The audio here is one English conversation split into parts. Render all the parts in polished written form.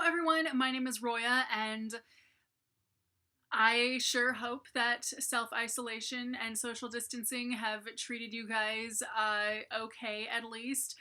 everyone, my name is Roya, and I sure hope that self-isolation and social distancing have treated you guys okay, at least.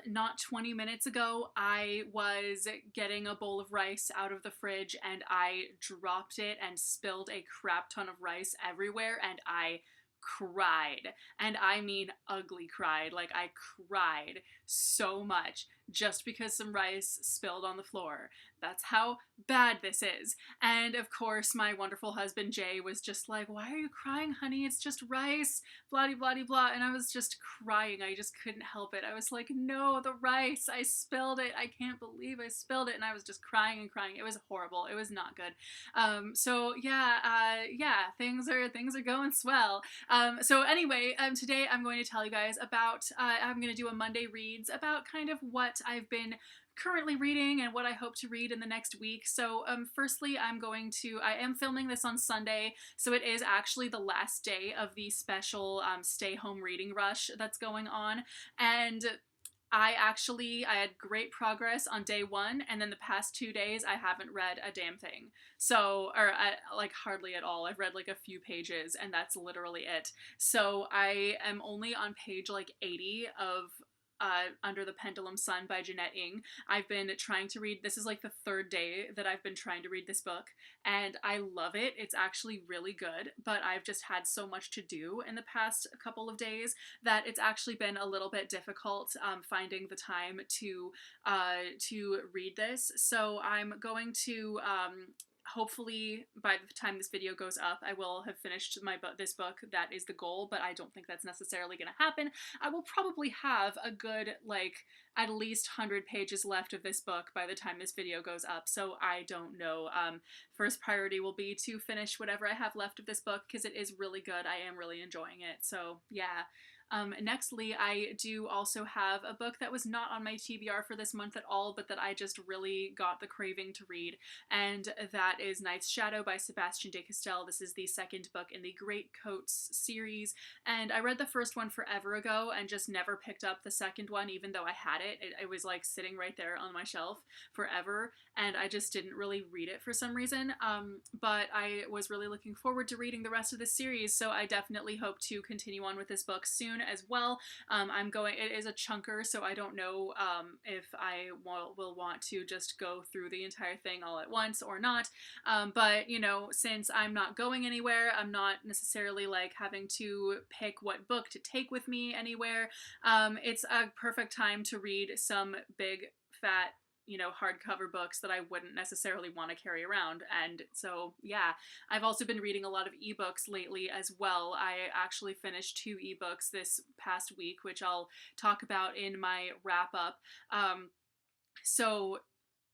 Not 20 minutes ago, I was getting a bowl of rice out of the fridge and I dropped it and spilled a crap ton of rice everywhere, and I cried. And I mean ugly cried. Like, I cried so much just because some rice spilled on the floor. That's how bad this is. And of course, my wonderful husband Jay was just like, "Why are you crying, honey? It's just rice, blah, blah, blah, blah." And I was just crying. I just couldn't help it. I was like, "No, the rice. I spilled it. I can't believe I spilled it." And I was just crying and crying. It was horrible. It was not good. Yeah, things are going swell. So anyway, today I'm going to tell you guys about, I'm going to do a Monday Reads about kind of what I've been currently reading and what I hope to read in the next week. So firstly, I am filming this on Sunday, so it is actually the last day of the special stay home reading rush that's going on. And I had great progress on day one, and then the past 2 days I haven't read a damn thing. So, like hardly at all. I've read like a few pages, and that's literally it. So I am only on page like 80 of Under the Pendulum Sun by Jeanette Ng. I've been trying to read, this is like the third day that I've been trying to read this book, and I love it. It's actually really good, but I've just had so much to do in the past couple of days that it's actually been a little bit difficult finding the time to read this. So I'm going to hopefully by the time this video goes up, I will have finished this book. That is the goal, but I don't think that's necessarily going to happen. I will probably have a good, like, at least 100 pages left of this book by the time this video goes up, so I don't know. First priority will be to finish whatever I have left of this book, because it is really good. I am really enjoying it, so yeah. Nextly, I do also have a book that was not on my TBR for this month at all, but that I just really got the craving to read, and that is Night's Shadow by Sebastian de Castell. This is the second book in the Great Coats series, and I read the first one forever ago and just never picked up the second one, even though I had it. It was like sitting right there on my shelf forever, and I just didn't really read it for some reason, but I was really looking forward to reading the rest of the series, so I definitely hope to continue on with this book soon as well. It is a chunker, so I don't know if I will want to just go through the entire thing all at once or not, but you know, since I'm not going anywhere, I'm not necessarily like having to pick what book to take with me anywhere. It's a perfect time to read some big fat, you know, hardcover books that I wouldn't necessarily want to carry around. And so, yeah, I've also been reading a lot of ebooks lately as well. I actually finished 2 ebooks this past week, which I'll talk about in my wrap up.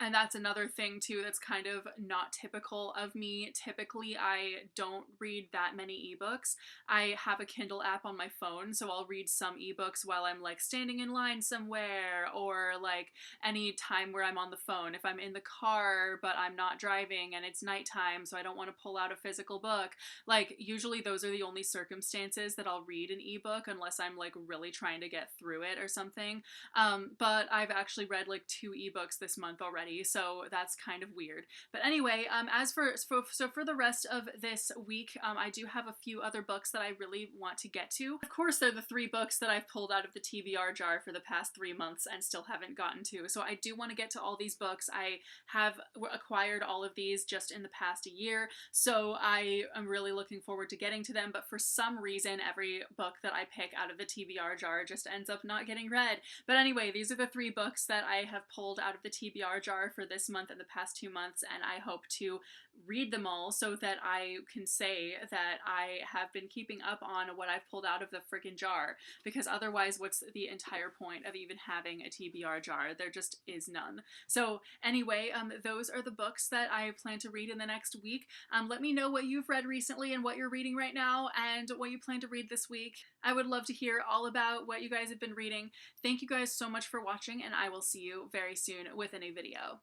And that's another thing too that's kind of not typical of me. Typically, I don't read that many ebooks. I have a Kindle app on my phone, so I'll read some ebooks while I'm like standing in line somewhere, or like any time where I'm on the phone. If I'm in the car but I'm not driving and it's nighttime, so I don't want to pull out a physical book. Like, usually those are the only circumstances that I'll read an ebook, unless I'm like really trying to get through it or something. But I've actually read like 2 ebooks this month already, so that's kind of weird. But anyway, for the rest of this week, I do have a few other books that I really want to get to. Of course, they're the 3 books that I've pulled out of the TBR jar for the past 3 months and still haven't gotten to. So I do want to get to all these books. I have acquired all of these just in the past year, so I am really looking forward to getting to them. But for some reason, every book that I pick out of the TBR jar just ends up not getting read. But anyway, these are the 3 books that I have pulled out of the TBR jar for this month and the past 2 months, and I hope to read them all so that I can say that I have been keeping up on what I've pulled out of the freaking jar, because otherwise what's the entire point of even having a TBR jar? There just is none. So anyway, those are the books that I plan to read in the next week. Let me know what you've read recently and what you're reading right now and what you plan to read this week. I would love to hear all about what you guys have been reading. Thank you guys so much for watching, and I will see you very soon with a new video.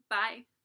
Bye!